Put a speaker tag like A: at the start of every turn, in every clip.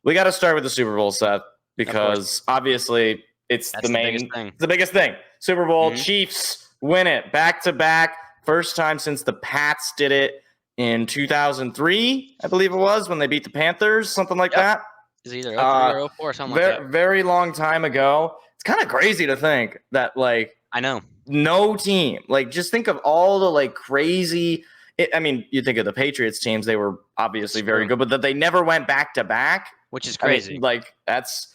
A: we got to start with the Super Bowl, Seth, because obviously it's the biggest thing. Super Bowl, Chiefs win it back to back. First time since the Pats did it in 2003, I believe it was, when they beat the Panthers, something like that.
B: Is either 03 or 04, something like that.
A: Very long time ago. It's kind of crazy to think that, like,
B: I know.
A: No team, like, just think of all the, like, crazy. I mean, you think of the Patriots teams, they were obviously very good, but that they never went back to back,
B: which is crazy.
A: I mean, like, that's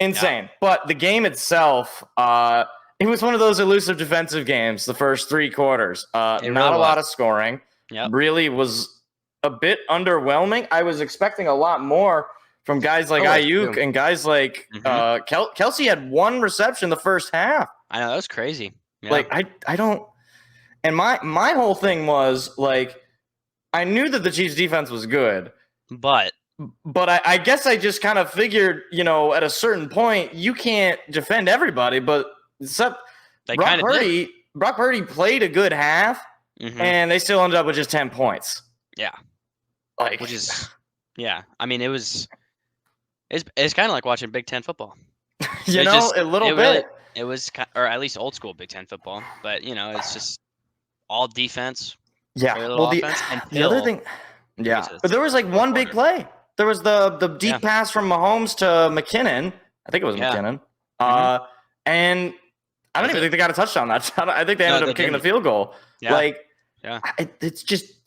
A: insane. Yeah. But the game itself, it was one of those elusive defensive games, the first 3 quarters. Not a lot of scoring. Really was a bit underwhelming. I was expecting a lot more from guys like Ayuk and guys like Kelsey had 1 reception the first half.
B: I know, that was crazy. Yeah.
A: Like, I don't – and my whole thing was, like, I knew that the Chiefs' defense was good.
B: But
A: I guess I just kind of figured, you know, at a certain point, you can't defend everybody. But Brock Purdy played a good half, and they still ended up with just 10 points.
B: Yeah.
A: Like,
B: which is – yeah. I mean, it's kind of like watching Big Ten football.
A: You know, a little bit.
B: It was – or at least old school Big Ten football. But, you know, it's just all defense.
A: Yeah.
B: Very little offense.
A: The other thing – yeah. But there was, like, one big play. There was the deep pass from Mahomes to McKinnon. I think it was McKinnon. And I don't even think they got a touchdown that shot. I think they ended up kicking the field goal. Yeah. Like, it's just –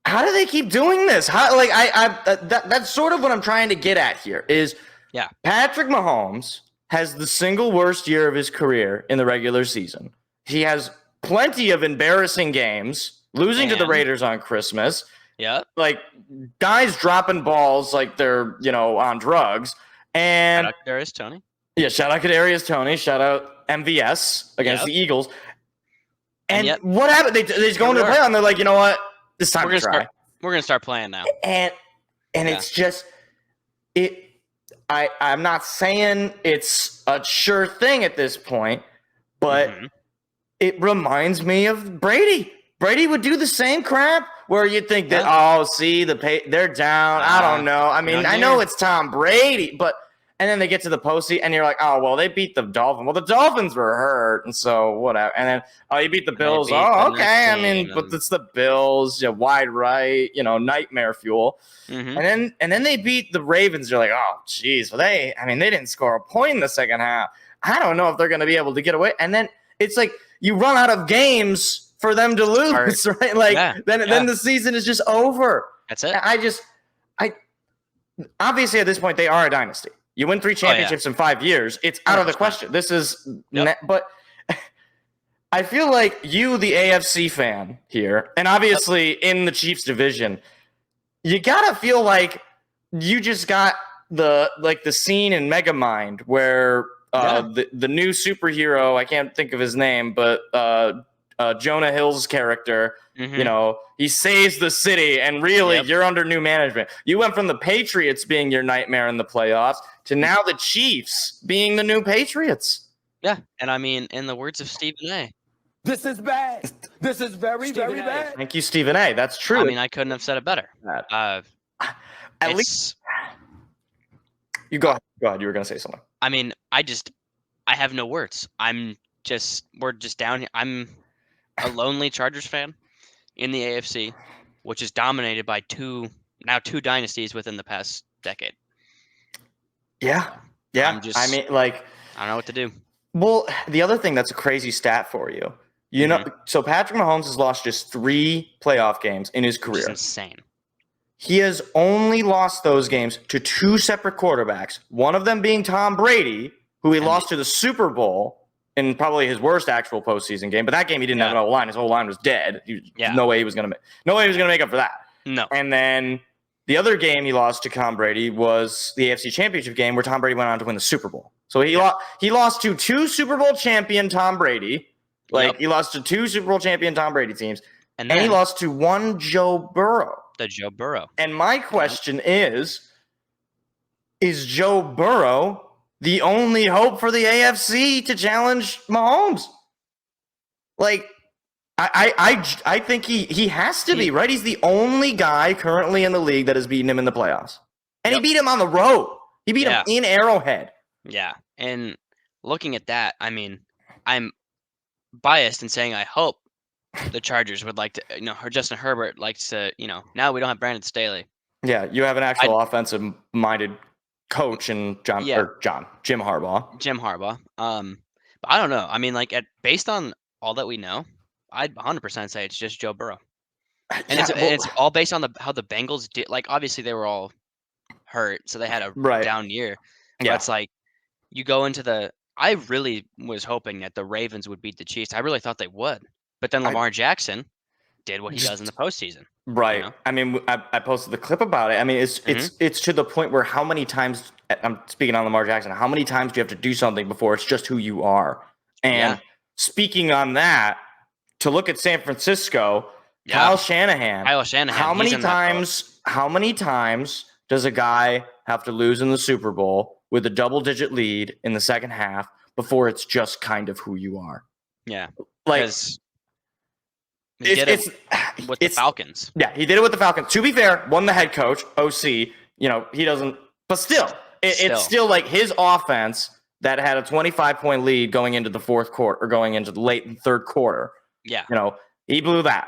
A: how do they keep doing this? How, like, that's sort of what I'm trying to get at here is Patrick Mahomes has the single worst year of his career in the regular season. He has plenty of embarrassing games, losing to the Raiders on Christmas.
B: Yeah.
A: Like, guys dropping balls like they're, you know, on drugs. And
B: shout out Kadarius Toney.
A: Yeah, shout out Kadarius Toney. Shout out MVS against the Eagles. And what happened? They just go into the playoff and they're like, you know what? It's time to try.
B: We're going to start playing now.
A: And it's just I'm not saying it's a sure thing at this point, but it reminds me of Brady. Brady would do the same crap where you think that, they're down. I don't know. I mean, I know it's Tom Brady, but and then they get to the postseason and you're like, oh, well, they beat the Dolphins. Well, the Dolphins were hurt, and so whatever. And then, you beat the Bills. Oh, okay. I mean, but it's the Bills, wide right, nightmare fuel. And then they beat the Ravens. You're like, oh, geez. Well, they didn't score a point in the second half. I don't know if they're going to be able to get away. And then it's like you run out of games for them to lose, right? Like then the season is just over.
B: That's it.
A: Obviously at this point they are a dynasty. You win 3 championships in 5 years. It's out of the question. This is, but I feel like you, the AFC fan here, and obviously in the Chiefs division, you gotta feel like you just got the scene in Megamind where the new superhero, I can't think of his name, but Jonah Hill's character, he saves the city, and really you're under new management. You went from the Patriots being your nightmare in the playoffs to now the Chiefs being the new Patriots.
B: Yeah, and I mean, in the words of Stephen A.
C: This is bad. This is very, very bad.
A: Thank you, Stephen A. That's true.
B: I mean, I couldn't have said it better.
A: At least you go ahead. You were going to say something.
B: I mean, I have no words. We're just down here. I'm a lonely Chargers fan in the AFC, which is dominated by two dynasties within the past decade.
A: Yeah. I don't
B: know what to do.
A: Well, the other thing that's a crazy stat for you, so Patrick Mahomes has lost just 3 playoff games in his career.
B: Which is insane.
A: He has only lost those games to 2 separate quarterbacks, one of them being Tom Brady, who he lost to the Super Bowl in probably his worst actual postseason game. But that game he didn't have an O-line. His O-line was dead. No way he was going to make up for that.
B: No.
A: And then the other game he lost to Tom Brady was the AFC Championship game where Tom Brady went on to win the Super Bowl. So he lost to 2 Super Bowl champion Tom Brady. He lost to 2 Super Bowl champion Tom Brady teams. And he lost to 1 Joe Burrow.
B: The Joe Burrow.
A: And my question is Joe Burrow the only hope for the AFC to challenge Mahomes? Like, I think he has to be, right? He's the only guy currently in the league that has beaten him in the playoffs. And he beat him on the road. He beat him
B: Yeah.
A: in Arrowhead.
B: Yeah. And looking at that, I mean, I'm biased in saying I hope the Chargers would like to, or Justin Herbert likes to, now we don't have Brandon Staley.
A: Yeah, you have an actual offensive-minded coach in Jim Harbaugh.
B: Jim Harbaugh. But I don't know. I mean, like, based on all that we know, I'd 100% say it's just Joe Burrow. And it's all based on how the Bengals did. Like, obviously they were all hurt, so they had a down year. But it's like you go into I really was hoping that the Ravens would beat the Chiefs. I really thought they would. But then Lamar Jackson did what he does in the postseason.
A: Right. I mean, I posted the clip about it. I mean, it's to the point where how many times, I'm speaking on Lamar Jackson, how many times do you have to do something before it's just who you are? And speaking on that, to look at San Francisco, Kyle Shanahan. How many times does a guy have to lose in the Super Bowl with a double-digit lead in the second half before it's just kind of who you are?
B: Yeah.
A: Like,
B: it's with the Falcons.
A: Yeah, he did it with the Falcons. To be fair, won the head coach, OC. He doesn't. But still, it's still like his offense that had a 25-point lead going into the fourth quarter or going into the late third quarter.
B: Yeah.
A: He blew that.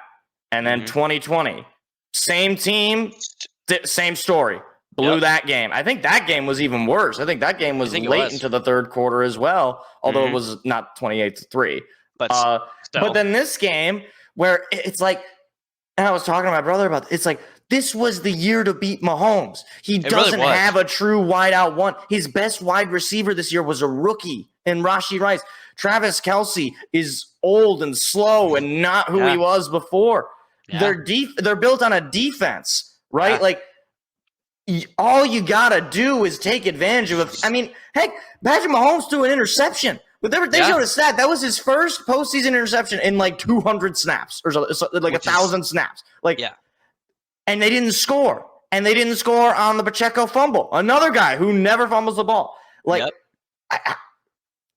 A: And then 2020, same team, same story. Blew that game. I think that game was even worse. I think that game was late into the third quarter as well, although it was not 28-3. But then this game where it's like, and I was talking to my brother about it's like, this was the year to beat Mahomes. He doesn't have a true wideout one. His best wide receiver this year was a rookie in Rashee Rice. Travis Kelce is old and slow and not who he was before. Yeah. They're built on a defense, right? Yeah. Like, all you gotta do is take advantage of it. I mean, heck, Patrick Mahomes threw an interception. But they showed a stat. That was his first postseason interception in like 200 snaps or so, like 1,000 snaps. Like, and they didn't score. And they didn't score on the Pacheco fumble. Another guy who never fumbles the ball. Like,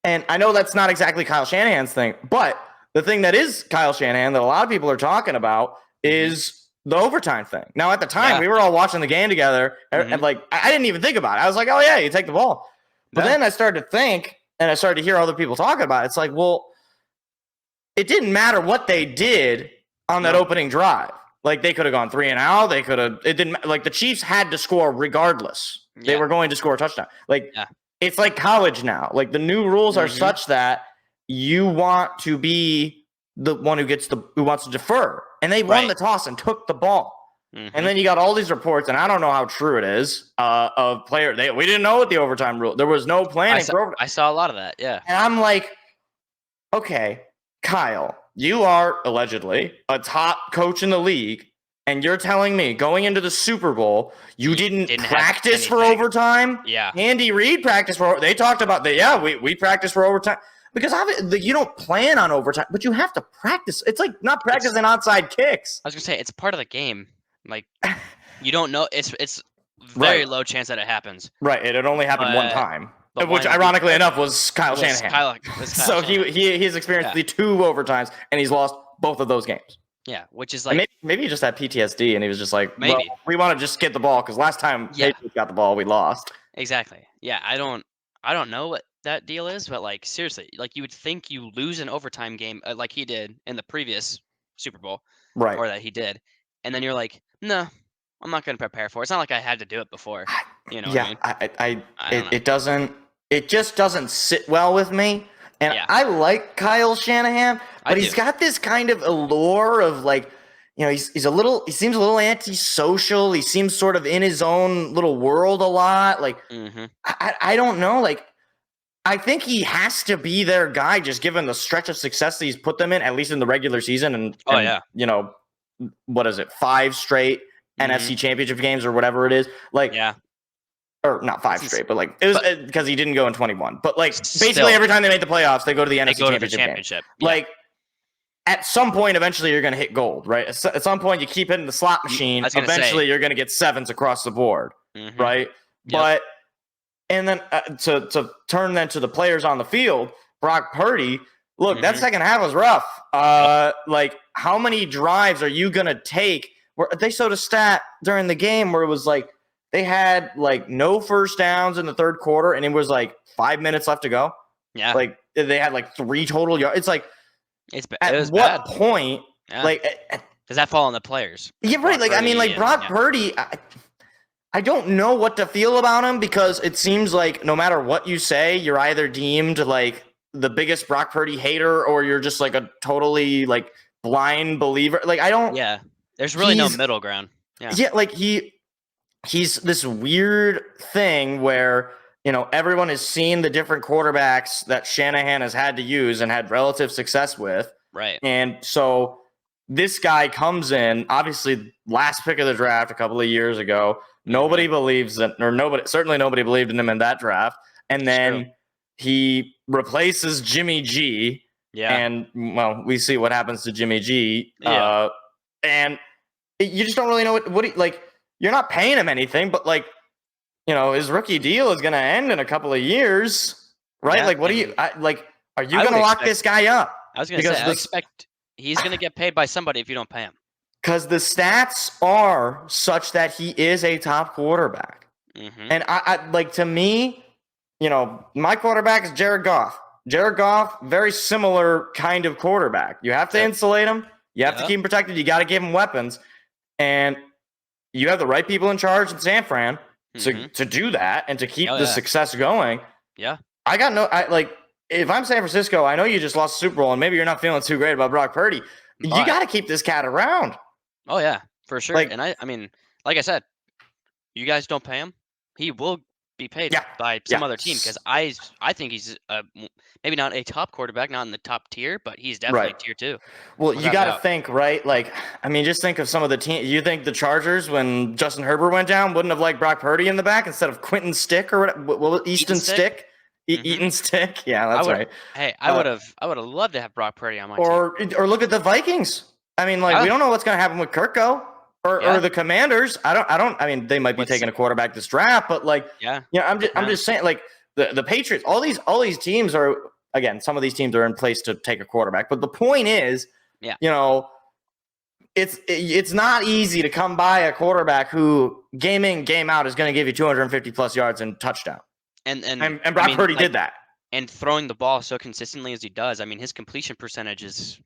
A: and I know that's not exactly Kyle Shanahan's thing, but the thing that is Kyle Shanahan that a lot of people are talking about is the overtime thing. Now, at the time, we were all watching the game together, and like, I didn't even think about it. I was like, oh, yeah, you take the ball. But then I started to think, and I started to hear other people talking about it. It's like, well, it didn't matter what they did on that opening drive. Like, they could have gone 3-and-out. They could have – it didn't – like, the Chiefs had to score regardless. Yeah. They were going to score a touchdown. Like, it's like college now. Like, the new rules are such that you want to be the one who wants to defer. And they won the toss and took the ball. And then you got all these reports, and I don't know how true it is, of player. We didn't know what the overtime rule. There was no planning for overtime.
B: I saw a lot of that, yeah.
A: And I'm like, okay, Kyle, you are allegedly a top coach in the league, and you're telling me going into the Super Bowl, you didn't practice for overtime?
B: Yeah.
A: Andy Reid practiced for – they talked about that. Yeah, we practiced for overtime. Because you don't plan on overtime, but you have to practice. It's like not practicing onside kicks.
B: I was going to say, it's part of the game. Like, you don't know. It's very low chance that it happens.
A: Right. It had only happened one time, which ironically enough was Kyle Shanahan. So he's experienced the 2 overtimes, and he's lost both of those games.
B: Yeah, which is like
A: maybe he just had PTSD, and he was just like, well, we want to just get the ball because last time Patriots got the ball, we lost.
B: Exactly. Yeah, I don't know what that deal is, but like seriously, like you would think you lose an overtime game like he did in the previous Super Bowl,
A: right?
B: Or that he did, and then you're like, no, I'm not going to prepare for it. It's not like I had to do it before. You know what I mean?
A: It just doesn't sit well with me. And I like Kyle Shanahan, but he's got this kind of allure of like, he seems a little antisocial. He seems sort of in his own little world a lot. Like, I don't know. Like, I think he has to be their guy, just given the stretch of success that he's put them in, at least in the regular season. And what is it? 5 straight NFC Championship games or whatever it is. Like, or not 5 straight, but like it was because he didn't go in 21. But like basically every time they made the playoffs, they go to the NFC Championship. Yeah. Like, at some point, eventually you're going to hit gold, right? At some point, you keep hitting the slot machine. Eventually, you're going to get 7s across the board, right? Yep. But and then to turn then to the players on the field, Brock Purdy. Look, that second half was rough. Like, how many drives are you going to take? Where they showed a stat during the game where it was like they had like no first downs in the third quarter, and it was like 5 minutes left to go.
B: Yeah.
A: Like they had like 3 total yards. It's like
B: it
A: at
B: was
A: what
B: bad.
A: point?
B: Yeah.
A: Like,
B: does that fall on the players?
A: Yeah, right.
B: Brock
A: Like I mean, like Brock Purdy. I don't know what to feel about him because it seems like no matter what you say, you're either deemed like the biggest Brock Purdy hater or you're just like a totally like blind believer. Like I don't.
B: Yeah, there's really no middle ground. Yeah.
A: Yeah, like he's this weird thing where, you know, everyone has seen the different quarterbacks that Shanahan has had to use and had relative success with.
B: Right.
A: And so this guy comes in, obviously last pick of the draft a couple of years ago. Nobody believes it, or certainly nobody believed in him in that draft. And then he replaces Jimmy G.
B: Yeah.
A: And well, we see what happens to Jimmy G.
B: Yeah.
A: And you just don't really know what he, like, you're not paying him anything, but like, you know, his rookie deal is going to end in a couple of years, right?
B: Yeah,
A: like, what are you going to lock this guy up?
B: I was going to say, I expect he's going to get paid by somebody if you don't pay him.
A: Because the stats are such that he is a top quarterback. And I like, to me, you know, my quarterback is Jared Goff. Jared Goff, very similar kind of quarterback. You have to insulate him. You have to keep him protected. You got to give him weapons. And you have the right people in charge in San Fran to do that and to keep the success going.
B: Yeah.
A: If I'm San Francisco, I know you just lost the Super Bowl and maybe you're not feeling too great about Brock Purdy. You got to keep this cat around.
B: Oh, yeah, for sure.
A: Like,
B: and I mean, like I said, you guys don't pay him, he will be paid by some other team because I think he's maybe not a top quarterback, not in the top tier, but he's definitely tier 2.
A: Well, you got to think, right? Like, I mean, just think of some of the teams. You think the Chargers, when Justin Herbert went down, wouldn't have liked Brock Purdy in the back instead of Quentin Stick or what? Easton Stick? Eaton Stick? Yeah, that's right.
B: Hey, I would have loved to have Brock Purdy on my team.
A: Or look at the Vikings. I mean, like, we don't know what's going to happen with Kirko or the Commanders. I mean, they might be taking a quarterback this draft, but like, I'm just saying, like, the Patriots, all these teams are, again, some of these teams are in place to take a quarterback, but the point is, you know, it's not easy to come by a quarterback who game in, game out is going to give you 250 plus yards and touchdown. And Brock Purdy did that.
B: And throwing the ball so consistently as he does, I mean, his completion percentage is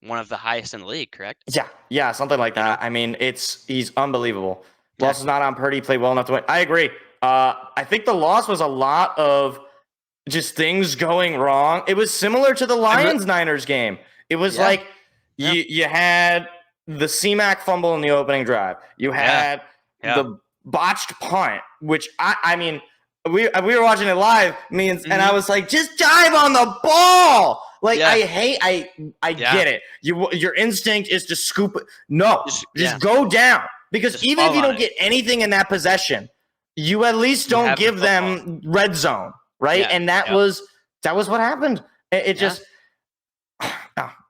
B: one of the highest in the league, correct?
A: Yeah, something like that. I mean, he's unbelievable. Loss is not on Purdy. Played well enough to win. I agree. I think the loss was a lot of just things going wrong. It was similar to the Lions-Niners game. It was like you had the C-Mac fumble in the opening drive. You had the botched punt, which I mean, we were watching it live, and I was like, just dive on the ball. Like, I get it. Your instinct is to scoop it. No, just go down. Because just even if you don't get anything in that possession, you at least don't give them red zone, right? Yeah. And that was what happened. It just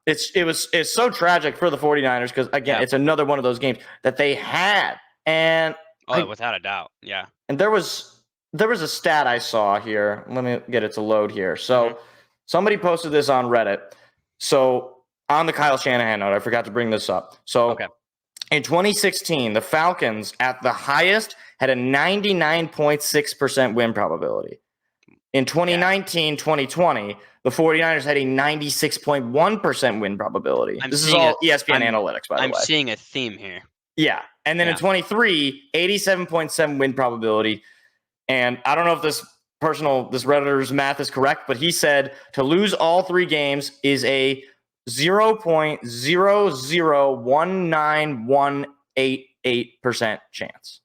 A: it's so tragic for the 49ers because, again, it's another one of those games that they had. And
B: without a doubt. Yeah.
A: And there was a stat I saw here. Let me get it to load here. So somebody posted this on Reddit. So on the Kyle Shanahan note, I forgot to bring this up. So in 2016, the Falcons at the highest had a 99.6% win probability. In 2019-2020, the 49ers had a 96.1% win probability. This is all ESPN analytics, by the way.
B: I'm seeing a theme here.
A: Yeah. And then in 23, 87.7 win probability. And I don't know if this Redditor's math is correct, but he said to lose all 3 games is a 0.0019188% chance.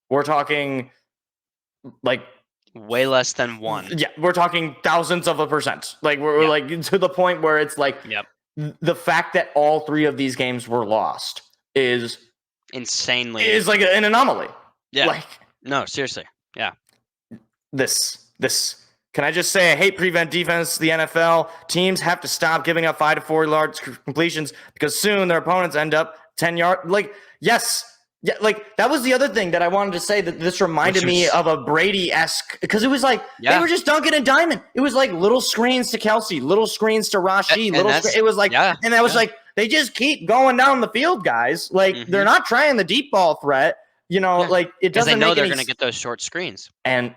A: We're talking like
B: way less than 1.
A: Yeah, we're talking thousands of a percent. Like we're like to the point where it's like the fact that all 3 of these games were lost is
B: insanely
A: like an anomaly.
B: Yeah.
A: Like,
B: no, seriously. Yeah.
A: This can I just say I hate prevent defense. The NFL teams have to stop giving up 5 to 4 yards completions because soon their opponents end up 10 yards. Like, yes. Yeah, like that was the other thing that I wanted to say that this reminded me of a Brady-esque because it was like they were just dunking and diming. It was like little screens to Kelsey, little screens to Rashid, it was like and that was like they just keep going down the field, guys. Like they're not trying the deep ball threat. You know,
B: Yeah.
A: like it
B: Because they
A: doesn't
B: know
A: make
B: they're
A: any
B: going to get those short screens.
A: And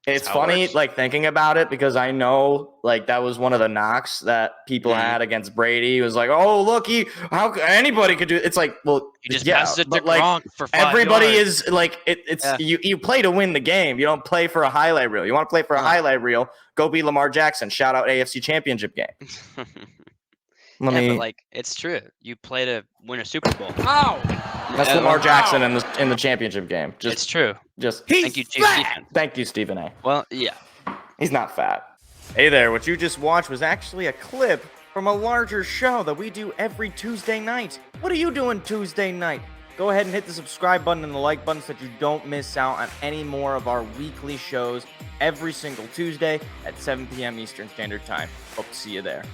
A: it's
B: how it
A: funny,
B: works.
A: like thinking about it, because I know, like that was one of the knocks that people
B: Mhm.
A: had against Brady. It was like, oh, look, anybody could do it. It's like, well,
B: He just
A: yeah,
B: passes it to
A: but like
B: Gronk for 5
A: everybody
B: yards.
A: is like, it's
B: Yeah.
A: you play to win the game. You don't play for a highlight reel. You want to play for a highlight reel? Go be Lamar Jackson. Shout out AFC Championship game.
B: But like it's true. You play to win a Super Bowl.
C: Ow!
A: That's Lamar Jackson in the championship game.
B: It's true.
A: Thank you,
B: Chief Stephen.
A: Thank you, Stephen A.
B: Well, yeah.
A: He's not fat. Hey there, what you just watched was actually a clip from a larger show that we do every Tuesday night. What are you doing Tuesday night? Go ahead and hit the subscribe button and the like button so that you don't miss out on any more of our weekly shows every single Tuesday at 7 p.m. Eastern Standard Time. Hope to see you there.